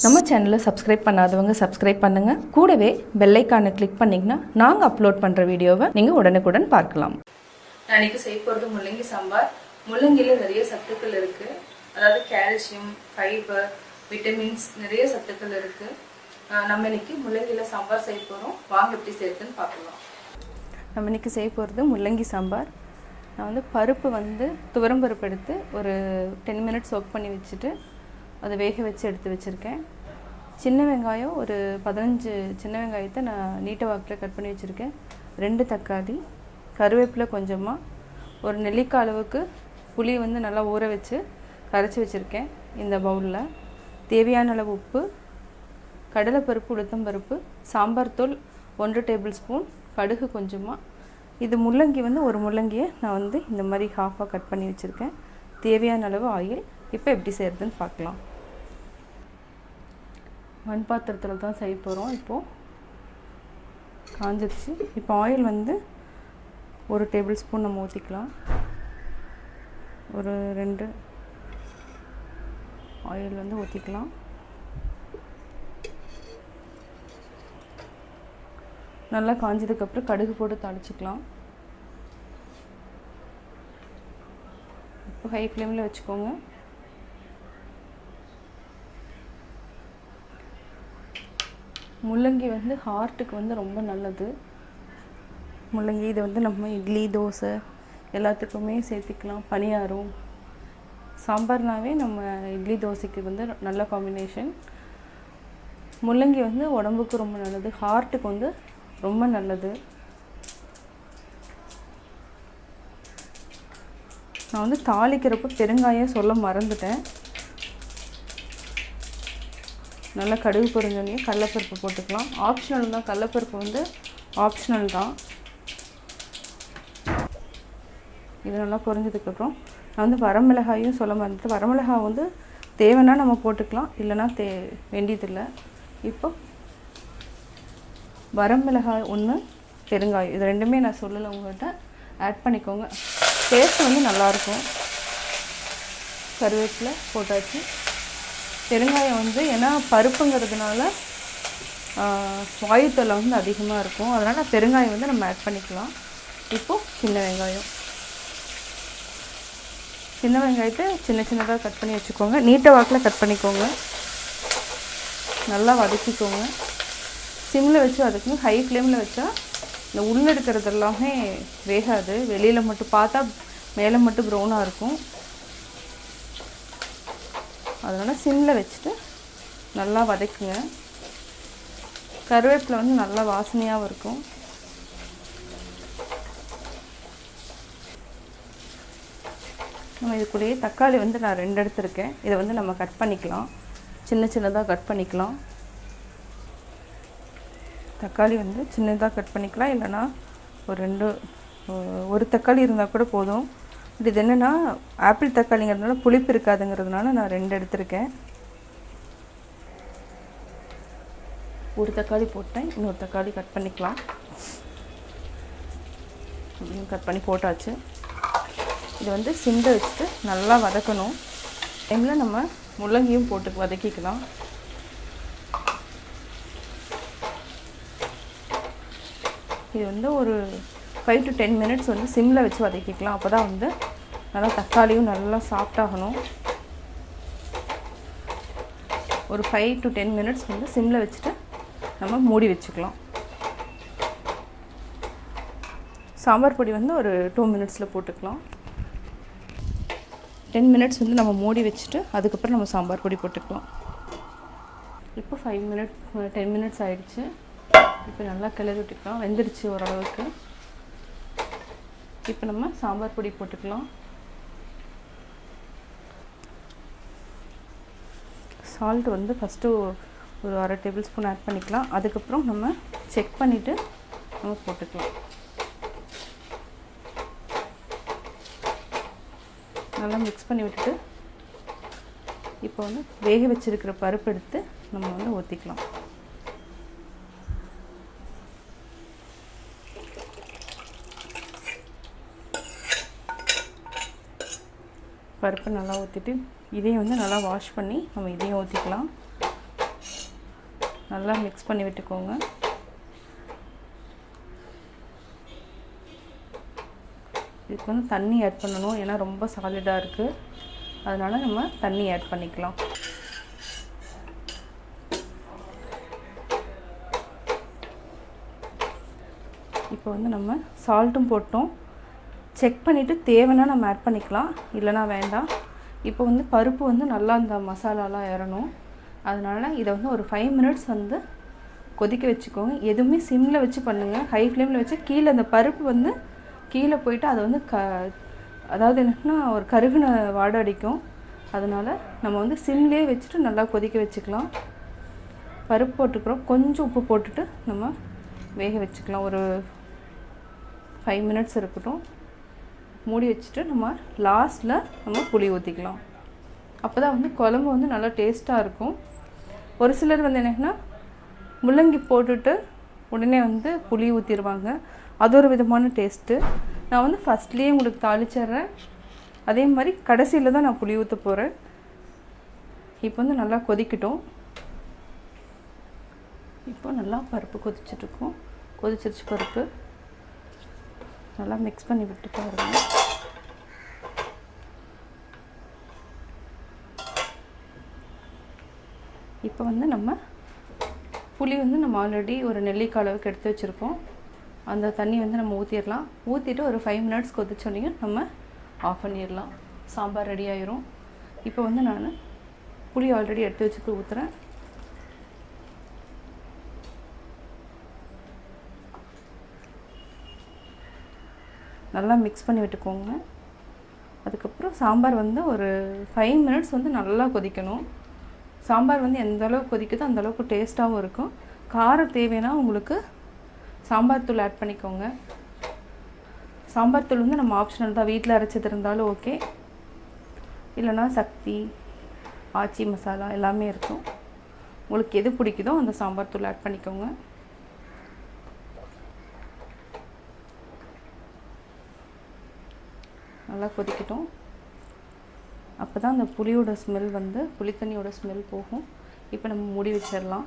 நம்ம சேனலை சப்ஸ்கிரைப் பண்ணாதவங்க சப்ஸ்கிரைப் பண்ணுங்க. கூடவே பெல் ஐகானை கிளிக் பண்ணீங்கன்னா நாங்க அப்லோட் பண்ற வீடியோவை நீங்க உடனுக்குடன் பார்க்கலாம். நான் இன்னைக்கு செய்ய போறது முள்ளங்கி சாம்பார். முள்ளங்கில நிறைய சத்துக்கள் இருக்கு. அதாவது கால்சியம், ஃபைபர், விட்டமின்ஸ் நிறைய சத்துக்கள் இருக்கு. நம்ம இன்னைக்கு முள்ளங்கில சாம்பார் செய்ய போறோம். வாங்க எப்படி செய்யறதுன்னு பார்க்கலாம். நம்ம இன்னைக்கு செய்ய போறது முள்ளங்கி சாம்பார். நான் பருப்பு துவரம் பருப்பு எடுத்து ஒரு 10 மினிட்ஸ் சோக் பண்ணி வச்சுட்டு அதை வேக வச்சு எடுத்து வச்சுருக்கேன். சின்ன வெங்காயம் ஒரு 15 சின்ன வெங்காயத்தை நான் நீட்ட வாக்கில் கட் பண்ணி வச்சுருக்கேன். 2 தக்காளி, கருவேப்பிலை கொஞ்சமாக, ஒரு நெல்லிக்காய் அளவுக்கு புளி நல்லா ஊற வச்சு கரைச்சி வச்சுருக்கேன். இந்த பவுலில் தேவையான அளவு உப்பு, கடலைப்பருப்பு, உளுத்தம்பருப்பு, சாம்பார் தூள் 1 டேபிள் ஸ்பூன், கடுகு கொஞ்சமாக. இது முள்ளங்கி ஒரு முள்ளங்கியை நான் இந்த மாதிரி ஹாஃபாக கட் பண்ணி வச்சுருக்கேன். தேவையான அளவு ஆயில். இப்போ எப்படி செய்கிறதுன்னு பார்க்கலாம். மண் பாத்திரத்தில் தான் செய்ய போகிறோம். இப்போது காஞ்சிருச்சு. இப்போ ஆயில் 1 டேபிள் ஸ்பூன் நம்ம ஊற்றிக்கலாம். ஒரு 2 ஆயில் ஊற்றிக்கலாம். நல்லா காஞ்சதுக்கப்புறம் கடுகு போட்டு தாளிச்சிக்கலாம். இப்போ ஹை ஃப்ளேமில் வச்சுக்கோங்க. முள்ளங்கி ஹார்ட்டுக்கு ரொம்ப நல்லது. முள்ளங்கி இதை நம்ம இட்லி, தோசை எல்லாத்துக்குமே சேர்த்திக்கலாம். பனியாரம், சாம்பார்னாவே நம்ம இட்லி தோசைக்கு நல்ல காம்பினேஷன். முள்ளங்கி உடம்புக்கு ரொம்ப நல்லது, ஹார்ட்டுக்கு ரொம்ப நல்லது. நான் தாளிக்கிறப்போ பெருங்காயம் சொல்ல மறந்துட்டேன். நல்லா கடுகு பொரிஞ்சோடனே கடலைப்பருப்பு போட்டுக்கலாம். ஆப்ஷனல் தான், கடலைப்பருப்பு ஆப்ஷனல் தான். இது நல்லா பொரிஞ்சதுக்கப்புறம் நான் வரமிளகாயும் சொல்ல மறந்துட்டேன். வரமிளகாய் தேவைன்னா நம்ம போட்டுக்கலாம், இல்லைன்னா வேண்டியதில்லை. இப்போ வரமிளகாய் 1, பெருங்காயம், இது ரெண்டுமே நான் சொல்லலை உங்கள்கிட்ட, ஆட் பண்ணிக்கோங்க. டேஸ்ட் நல்லாயிருக்கும். கருவேப்பிலை போட்டாச்சு. பெருங்காயம் ஏன்னா பருப்புங்கிறதுனால வாயுத்தொல்லை அதிகமாக இருக்கும், அதனால் பெருங்காயம் நம்ம ஆட் பண்ணிக்கலாம். இப்போது சின்ன வெங்காயத்தை சின்னதாக கட் பண்ணி வச்சுக்கோங்க. நீட்ட வாக்கில் கட் பண்ணிக்கோங்க. நல்லா வதக்கிக்கோங்க. சிம்மில் வச்சு வதக்கணும். ஹை ஃப்ளேமில் வச்சா இந்த உள்ளே எடுக்கிறது எல்லாமே வேகாது. வெளியில் மட்டும் பார்த்தா மேலே மட்டும் ப்ரௌனாக இருக்கும். அதனால் சிம்மில் வச்சுட்டு நல்லா வதக்குங்க. கருவேப்பிலை நல்லா வாசனையாகவும் இருக்கும். நம்ம இதுக்குள்ளேயே தக்காளி நான் 2 எடுத்துருக்கேன். இதை நம்ம கட் பண்ணிக்கலாம். சின்னதாக கட் பண்ணிக்கலாம். தக்காளி சின்னதாக கட் பண்ணிக்கலாம், இல்லைனா ஒரு தக்காளி இருந்தால் கூட போதும். இது என்னென்னா ஆப்பிள் தக்காளிங்கிறதுனால புளிப்பு இருக்காதுங்கிறதுனால நான் 2 எடுத்திருக்கேன். ஒரு தக்காளி போட்டேன், இன்னொரு தக்காளி கட் பண்ணிக்கலாம். கட் பண்ணி போட்டாச்சு. இது சிம்மில் வச்சுட்டு நல்லா வதக்கணும். டைமில் நம்ம முள்ளங்கியும் போட்டு வதக்கிக்கலாம். இது ஒரு 5 to 10 மினிட்ஸ் சிம்மில் வச்சு வதக்கிக்கலாம். அப்போ தான் நல்லா தக்காளியும் நல்லா சாஃப்டாகணும். ஒரு 5 to 10 மினிட்ஸ் சிம்மில் வச்சுட்டு நம்ம மூடி வச்சுக்கலாம். சாம்பார் பொடி ஒரு 2 மினிட்ஸில் போட்டுக்கலாம். 10 மினிட்ஸ் நம்ம மூடி வச்சுட்டு அதுக்கப்புறம் நம்ம சாம்பார் பொடி போட்டுக்கலாம். இப்போ 10 மினிட்ஸ் ஆகிடுச்சு. இப்போ நல்லா கிளறி விட்டுக்கலாம். வெந்துடுச்சு ஓரளவுக்கு. இப்போ நம்ம சாம்பார் பொடி போட்டுக்கலாம். சால்ட் ஃபஸ்ட்டு ஒரு 1/2 டேபிள் ஸ்பூன் ஆட் பண்ணிக்கலாம். அதுக்கப்புறம் நம்ம செக் பண்ணிவிட்டு நம்ம போட்டுக்கலாம். நல்லா மிக்ஸ் பண்ணி விட்டுட்டு இப்போ வேக வச்சுருக்கிற பருப்பு எடுத்து நம்ம ஊற்றிக்கலாம். பருப்பு நல்லா ஊற்றிட்டு இதையும் நல்லா வாஷ் பண்ணி நம்ம இதையும் ஊற்றிக்கலாம். நல்லா மிக்ஸ் பண்ணி விட்டுக்கோங்க. இதுக்கு வந்து தண்ணி ஆட் பண்ணணும், ஏன்னா ரொம்ப சாலிடாக இருக்குது. அதனால் நம்ம தண்ணி ஆட் பண்ணிக்கலாம். இப்போ வந்து நம்ம சால்ட்டும் போட்டோம். செக் பண்ணிவிட்டு தேவைன்னா நம்ம ஆட் பண்ணிக்கலாம், இல்லைனா வேண்டாம். இப்போ வந்து பருப்பு வந்து நல்லா இந்த மசாலாலாம் ஏறணும். அதனால் இதை வந்து ஒரு 5 மினிட்ஸ் வந்து கொதிக்க வச்சுக்கோங்க. எதுவுமே சிம்மில் வச்சு பண்ணுங்கள். ஹை ஃப்ளேமில் வச்சு கீழே அந்த பருப்பு வந்து கீழே போயிட்டு அது வந்து அதாவது என்னன்னா ஒரு கருகுன வாடை அடிக்கும். அதனால் நம்ம வந்து சிம்லேயே வச்சுட்டு நல்லா கொதிக்க வச்சுக்கலாம். பருப்பு போட்டுக்கிறோம், கொஞ்சம் உப்பு போட்டுட்டு நம்ம வேக வச்சுக்கலாம். ஒரு 5 மினிட்ஸ் இருக்கட்டும். மூடி வச்சுட்டு நம்ம லாஸ்ட்டில் நம்ம புளி ஊற்றிக்கலாம். அப்போ தான் வந்து குழம்பு வந்து நல்லா டேஸ்ட்டாக இருக்கும். ஒரு சிலர் வந்து என்னன்னா முள்ளங்கி போட்டுட்டு உடனே வந்து புளி ஊற்றிடுவாங்க. அது ஒரு விதமான டேஸ்ட்டு. நான் வந்து ஃபஸ்ட்லேயே உங்களுக்கு தாளிச்சிட்றேன். அதே மாதிரி கடைசியில் தான் நான் புளி ஊற்ற போகிறேன். இப்போ வந்து நல்லா கொதிக்கட்டும். இப்போ நல்லா பருப்பு கொதிச்சிட்ருக்கோம். கொதிச்சிருச்சு பருப்பு. நல்லா மிக்ஸ் பண்ணி விட்டு பாருங்க. இப்போ வந்து நம்ம புளி வந்து நம்ம ஆல்ரெடி ஒரு நெல்லிக்காய் அளவுக்கு எடுத்து வச்சுருக்கோம். அந்த தண்ணி வந்து நம்ம ஊற்றிடலாம். ஊற்றிட்டு ஒரு 5 மினிட்ஸ் கொதிச்சோன்னே நம்ம ஆஃப் பண்ணிடலாம். சாம்பார் ரெடி ஆயிரும். இப்போ வந்து நான் புளி ஆல்ரெடி எடுத்து வச்சுட்டு ஊற்றுறேன். நல்லா மிக்ஸ் பண்ணி விட்டுக்கோங்க. அதுக்கப்புறம் சாம்பார் வந்து ஒரு 5 மினிட்ஸ் வந்து நல்லா கொதிக்கணும். சாம்பார் வந்து எந்த அளவுக்கு கொதிக்குதோ அந்த அளவுக்கு டேஸ்ட்டாகவும் இருக்கும். காரம் தேவைன்னா உங்களுக்கு சாம்பார் தூள் ஆட் பண்ணிக்கோங்க. சாம்பார் தூள் வந்து நம்ம ஆப்ஷனல் தான். வீட்டில் அரைச்சது இருந்தாலும் ஓகே, இல்லைனா சக்தி, ஆச்சி மசாலா எல்லாமே இருக்கும். உங்களுக்கு எது பிடிக்குதோ அந்த சாம்பார் தூள் ஆட் பண்ணிக்கோங்க. நல்லா கொதிக்கட்டும். அப்போ தான் அந்த புளியோட ஸ்மெல் வந்து புளித்தண்ணியோட ஸ்மெல் போகும். இப்போ நம்ம மூடி வச்சிடலாம்.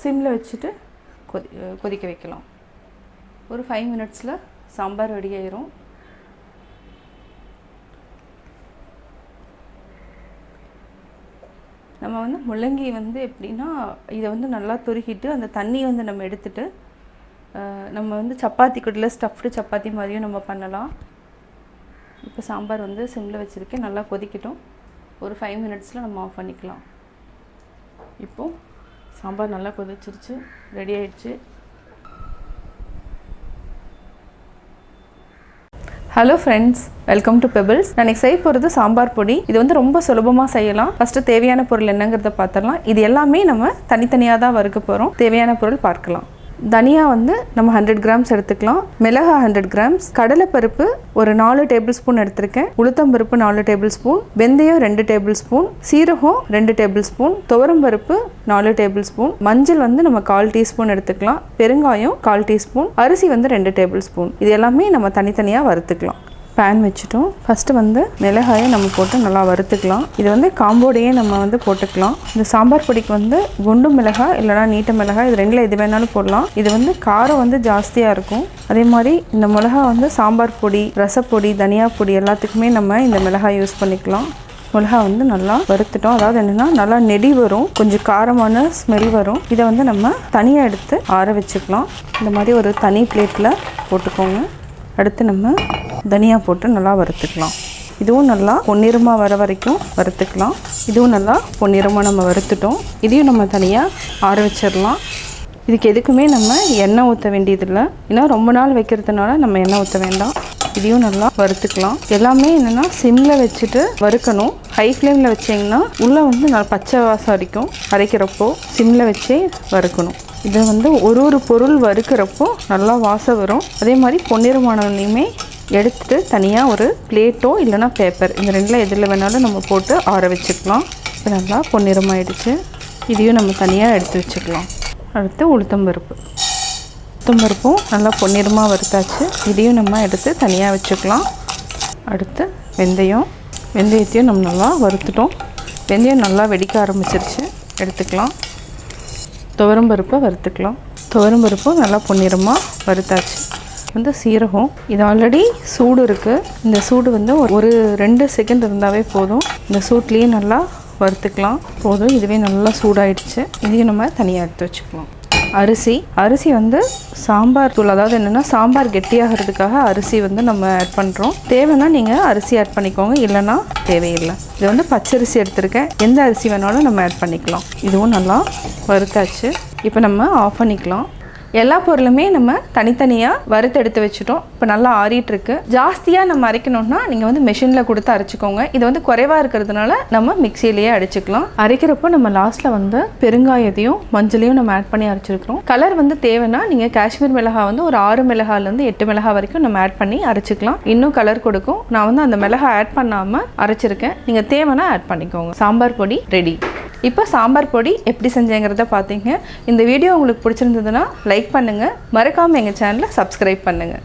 சிம்மில் வச்சுட்டு கொதிக்க வைக்கலாம். ஒரு 5 மினிட்ஸில் சாம்பார் ரெடி ஆயிரும். நம்ம வந்து முள்ளங்கி வந்து எப்படின்னா இதை வந்து நல்லா துருக்கிட்டு அந்த தண்ணியை வந்து நம்ம எடுத்துட்டு நம்ம வந்து சப்பாத்தி கூடல ஸ்டஃப்டு சப்பாத்தி மாதிரியும் நம்ம பண்ணலாம். இப்போ சாம்பார் வந்து சிம்மில் வச்சுருக்கேன். நல்லா கொதிக்கட்டும். ஒரு 5 மினிட்ஸில் நம்ம ஆஃப் பண்ணிக்கலாம். இப்போது சாம்பார் நல்லா கொதிச்சிருச்சு, ரெடி ஆயிடுச்சு. Hello friends, welcome to pebbles. நான் இன்றைக்கி செய்ய போகிறது சாம்பார் பொடி. இது வந்து ரொம்ப சுலபமாக செய்யலாம். ஃபஸ்ட்டு தேவையான பொருள் என்னங்கிறத பார்த்துடலாம். இது எல்லாமே நம்ம தனித்தனியாக தான் வறுக்க போகிறோம். தேவையான பொருள் பார்க்கலாம். தனியா வந்து நம்ம 100 கிராம்ஸ் எடுத்துக்கலாம். மிளகா 100 கிராம்ஸ், கடலைப்பருப்பு ஒரு 4 டேபிள் ஸ்பூன் எடுத்திருக்கேன். உளுத்தம்பருப்பு 4 டேபிள் ஸ்பூன், வெந்தயம் 2 டேபிள் ஸ்பூன், சீரகம் 2 டேபிள் ஸ்பூன், துவரம்பருப்பு 4 டேபிள் ஸ்பூன், மஞ்சள் வந்து நம்ம 1/4 டீஸ்பூன் எடுத்துக்கலாம், பெருங்காயம் 1/4 டீஸ்பூன், அரிசி வந்து 2 டேபிள் ஸ்பூன். இது எல்லாமே நம்ம தனித்தனியாக வறுத்துக்கலாம். பேன் வச்சுட்டோம். ஃபஸ்ட்டு வந்து மிளகாயை நம்ம போட்டு நல்லா வறுத்துக்கலாம். இது வந்து காம்போடையே நம்ம வந்து போட்டுக்கலாம். இந்த சாம்பார் பொடிக்கு வந்து குண்டு மிளகாய் இல்லைனா நீட்ட மிளகாய், இது ரெண்டில் எது வேணாலும் போடலாம். இது வந்து காரம் வந்து ஜாஸ்தியாக இருக்கும். அதே மாதிரி இந்த மிளகா வந்து சாம்பார் பொடி, ரசப்பொடி, தனியா பொடி எல்லாத்துக்குமே நம்ம இந்த மிளகாய் யூஸ் பண்ணிக்கலாம். மிளகா வந்து நல்லா வறுத்துட்டோம். அதாவது என்னென்னா நல்லா நெடி வரும், கொஞ்சம் காரமான ஸ்மெல் வரும். இதை வந்து நம்ம தனியாக எடுத்து ஆற வச்சுக்கலாம். இந்த மாதிரி ஒரு தனி பிளேட்டில் போட்டுக்கோங்க. அடுத்து நம்ம தனியா போட்டு நல்லா வறுத்துக்கலாம். இதுவும் நல்லா பொன்னிறமாக வர வரைக்கும் வறுத்துக்கலாம். இதுவும் நல்லா பொன்னிறமாக நம்ம வறுத்துட்டோம். இதையும் நம்ம தனியாக ஆற வச்சிடலாம். இதுக்கு எதுக்குமே நம்ம எண்ணெய் ஊற்ற வேண்டியதில்லை. ஏன்னா ரொம்ப நாள் வைக்கிறதுனால நம்ம எண்ணெய் ஊற்ற வேண்டாம். இதையும் நல்லா வறுத்துக்கலாம். எல்லாமே என்னென்னா சிம்மில் வச்சுட்டு வறுக்கணும். ஹை ஃப்ளேமில் வச்சிங்கன்னா உள்ளே வந்து நல்லா பச்சை வாசம் அடிக்கும். அரைக்கிறப்போ சிம்மில் வச்சே வறுக்கணும். இதை வந்து ஒரு பொருள் வறுக்கிறப்போ நல்லா வாசம் வரும். அதே மாதிரி பொன்னிறமானவனையுமே எடுத்துகிட்டு தனியாக ஒரு பிளேட்டோ இல்லைனா பேப்பர், இந்த ரெண்டில் எதில் வேணாலும் நம்ம போட்டு ஆற வச்சுக்கலாம். இப்போ நல்லா பொன்னிறமாயிடுச்சு. இதையும் நம்ம தனியாக எடுத்து வச்சுக்கலாம். அடுத்து உளுத்தம்பருப்பும் நல்லா பொன்னிறமாக வறுத்தாச்சு. இதையும் நம்ம எடுத்து தனியாக வச்சுக்கலாம். அடுத்து வெந்தயத்தையும் நம்ம நல்லா வறுத்துட்டோம். வெந்தயம் நல்லா வெடிக்க ஆரம்பிச்சிருச்சு, எடுத்துக்கலாம். துவரம் பருப்பை வறுத்துக்கலாம். துவரம் பருப்பும் நல்லா பொன்னிறமாக வறுத்தாச்சு. வந்து சீரகம், இது ஆல்ரெடி சூடு இருக்குது. இந்த சூடு வந்து ஒரு 2 செகண்ட் இருந்தாவே போதும். இந்த சூட்லேயே நல்லா வறுத்துக்கலாம். போதும், இதுவே நல்லா சூடாயிடுச்சு. இதையும் நம்ம தனியாக எடுத்து வச்சுக்கலாம். அரிசி வந்து சாம்பார் தூள், அதாவது என்னென்னா சாம்பார் கெட்டியாகிறதுக்காக அரிசி வந்து நம்ம ஆட் பண்ணுறோம். தேவைன்னா நீங்கள் அரிசி ஆட் பண்ணிக்கோங்க, இல்லைன்னா தேவையில்லை. இது வந்து பச்சரிசி எடுத்திருக்கேன். எந்த அரிசி வேணாலும் நம்ம ஆட் பண்ணிக்கலாம். இதுவும் நல்லா வறுத்தாச்சு. இப்போ நம்ம ஆஃப் பண்ணிக்கலாம். எல்லா பொருளுமே நம்ம தனித்தனியாக வறுத்து எடுத்து வச்சுட்டோம். இப்போ நல்லா ஆறிட்டுருக்கு. ஜாஸ்தியாக நம்ம அரைக்கணும்னா நீங்கள் வந்து மெஷினில் கொடுத்து அரைச்சிக்கோங்க. இது வந்து குறைவாக இருக்கிறதுனால நம்ம மிக்சியிலேயே அடிச்சுக்கலாம். அரைக்கிறப்போ நம்ம லாஸ்ட்டில் வந்து பெருங்காயத்தையும் மஞ்சளையும் நம்ம ஆட் பண்ணி அரைச்சிருக்கிறோம். கலர் வந்து தேவைன்னா நீங்கள் காஷ்மீர் மிளகாய் வந்து ஒரு 6 மிளகாலேருந்து 8 மிளகாய் வரைக்கும் நம்ம ஆட் பண்ணி அரைச்சிக்கலாம். இன்னும் கலர் கொடுக்கும். நான் வந்து அந்த மிளகாய் ஆட் பண்ணாமல் அரைச்சிருக்கேன். நீங்கள் தேவைன்னா ஆட் பண்ணிக்கோங்க. சாம்பார் பொடி ரெடி. இப்போ சாம்பார் பொடி எப்படி செஞ்சேங்கிறத பார்த்தீங்க. இந்த வீடியோ உங்களுக்கு பிடிச்சிருந்ததுன்னா லைக் பண்ணுங்கள். மறக்காமல் எங்கள் சேனலை சப்ஸ்கிரைப் பண்ணுங்கள்.